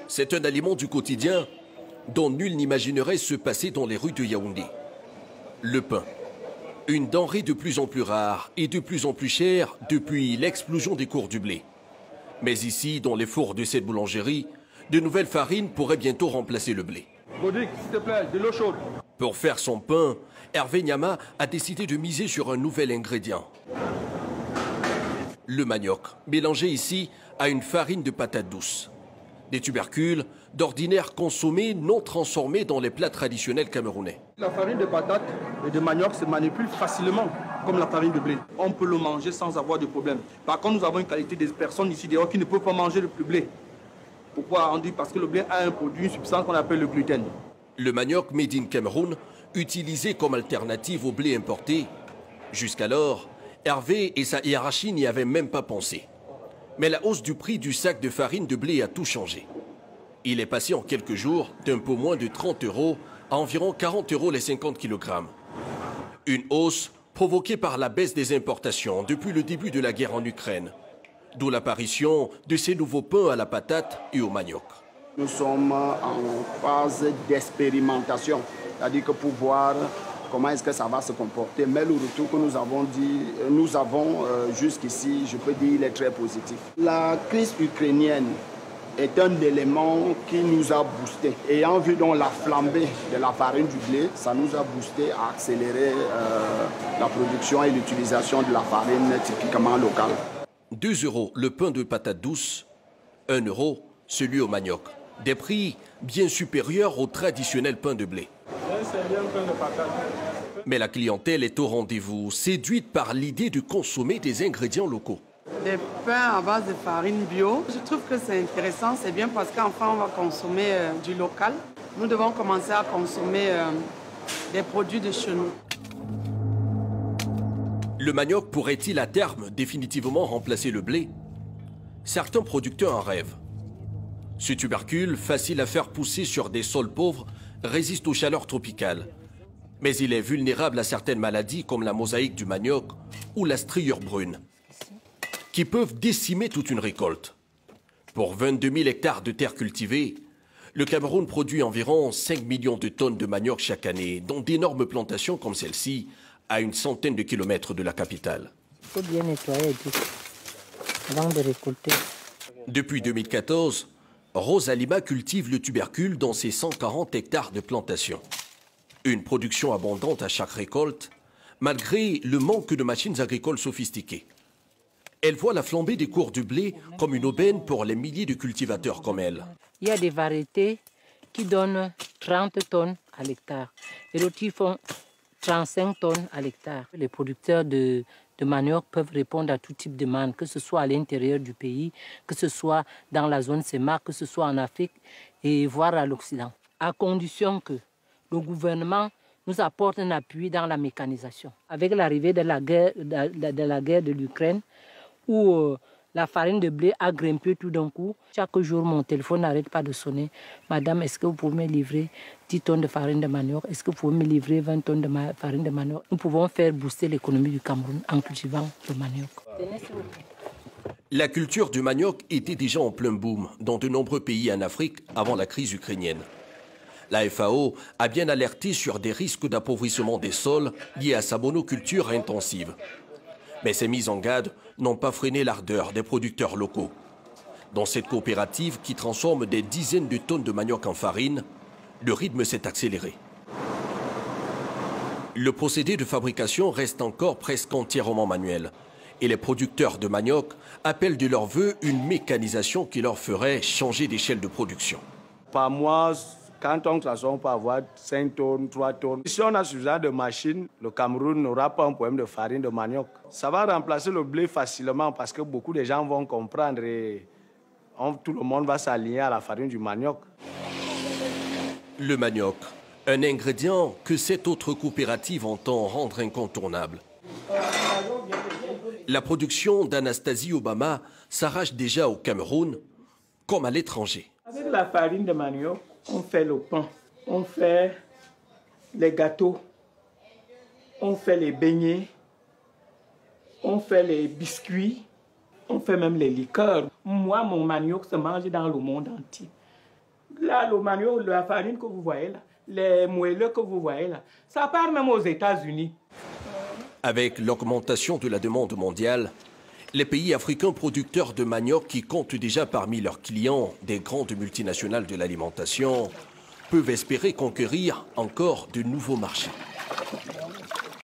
C'est un aliment du quotidien dont nul n'imaginerait se passer dans les rues de Yaoundé. Le pain, une denrée de plus en plus rare et de plus en plus chère depuis l'explosion des cours du blé. Mais ici, dans les fours de cette boulangerie, de nouvelles farines pourraient bientôt remplacer le blé. Bodic, s'il te plaît, de l'eau chaude. Pour faire son pain, Hervé Nyama a décidé de miser sur un nouvel ingrédient. Le manioc, mélangé ici à une farine de patates douces. Des tubercules, d'ordinaire consommés, non transformés dans les plats traditionnels camerounais. La farine de patates et de manioc se manipule facilement, comme la farine de blé. On peut le manger sans avoir de problème. Par contre, nous avons une qualité des personnes ici dehors qui ne peuvent pas manger le blé. Pourquoi on dit? Parce que le blé a un produit, une substance qu'on appelle le gluten. Le manioc made in Cameroun, utilisé comme alternative au blé importé. Jusqu'alors, Hervé et sa hiérarchie n'y avaient même pas pensé. Mais la hausse du prix du sac de farine de blé a tout changé. Il est passé en quelques jours d'un peu moins de 30 € à environ 40 € les 50 kg. Une hausse provoquée par la baisse des importations depuis le début de la guerre en Ukraine. D'où l'apparition de ces nouveaux pains à la patate et au manioc. Nous sommes en phase d'expérimentation, c'est-à-dire que pour voir comment est-ce que ça va se comporter. Mais le retour que nous avons jusqu'ici, je peux dire, il est très positif. La crise ukrainienne est un élément qui nous a boosté. Ayant vu donc la flambée de la farine du blé, ça nous a boosté à accélérer la production et l'utilisation de la farine typiquement locale. 2 € le pain de patates douces, 1 € celui au manioc. Des prix bien supérieurs au traditionnel pain de blé. Mais la clientèle est au rendez-vous, séduite par l'idée de consommer des ingrédients locaux. Des pains à base de farine bio, je trouve que c'est intéressant, c'est bien parce qu'enfin on va consommer du local. Nous devons commencer à consommer des produits de chez nous. Le manioc pourrait-il à terme définitivement remplacer le blé? Certains producteurs en rêvent. Ce tubercule, facile à faire pousser sur des sols pauvres, résiste aux chaleurs tropicales. Mais il est vulnérable à certaines maladies comme la mosaïque du manioc ou la striure brune, qui peuvent décimer toute une récolte. Pour 22 000 hectares de terres cultivées, le Cameroun produit environ 5 millions de tonnes de manioc chaque année, dont d'énormes plantations comme celle-ci, à une centaine de kilomètres de la capitale. Il faut bien nettoyer avant de récolter. Depuis 2014, Rose Alima cultive le tubercule dans ses 140 hectares de plantation. Une production abondante à chaque récolte, malgré le manque de machines agricoles sophistiquées. Elle voit la flambée des cours du blé comme une aubaine pour les milliers de cultivateurs comme elle. Il y a des variétés qui donnent 30 tonnes à l'hectare et d'autres qui font 35 tonnes à l'hectare. Les producteurs de manioc peuvent répondre à tout type de demande, que ce soit à l'intérieur du pays, que ce soit dans la zone CEMAC, que ce soit en Afrique et voire à l'Occident. À condition que le gouvernement nous apporte un appui dans la mécanisation. Avec l'arrivée de la guerre de l'Ukraine, où la farine de blé a grimpé tout d'un coup, chaque jour mon téléphone n'arrête pas de sonner. Madame, est-ce que vous pouvez me livrer 10 tonnes de farine de manioc? Est-ce que vous pouvez me livrer 20 tonnes de farine de manioc? Nous pouvons faire booster l'économie du Cameroun en cultivant le manioc. La culture du manioc était déjà en plein boom dans de nombreux pays en Afrique avant la crise ukrainienne. La FAO a bien alerté sur des risques d'appauvrissement des sols liés à sa monoculture intensive. Mais ces mises en garde n'ont pas freiné l'ardeur des producteurs locaux. Dans cette coopérative qui transforme des dizaines de tonnes de manioc en farine, le rythme s'est accéléré. Le procédé de fabrication reste encore presque entièrement manuel. Et les producteurs de manioc appellent de leur vœu une mécanisation qui leur ferait changer d'échelle de production. Par mois, quand on transforme, on peut avoir 5 tonnes, 3 tonnes. Si on a suffisamment de machines, le Cameroun n'aura pas un problème de farine de manioc. Ça va remplacer le blé facilement parce que beaucoup de gens vont comprendre et tout le monde va s'aligner à la farine du manioc. Le manioc, un ingrédient que cette autre coopérative entend rendre incontournable. La production d'Anastasie Obama s'arrache déjà au Cameroun comme à l'étranger. Avec la farine de manioc, on fait le pain, on fait les gâteaux, on fait les beignets, on fait les biscuits, on fait même les liqueurs. Moi, mon manioc se mange dans le monde entier. Là, le manioc, la farine que vous voyez là, les moelleux que vous voyez là, ça part même aux États-Unis. Avec l'augmentation de la demande mondiale, les pays africains producteurs de manioc qui comptent déjà parmi leurs clients des grandes multinationales de l'alimentation peuvent espérer conquérir encore de nouveaux marchés.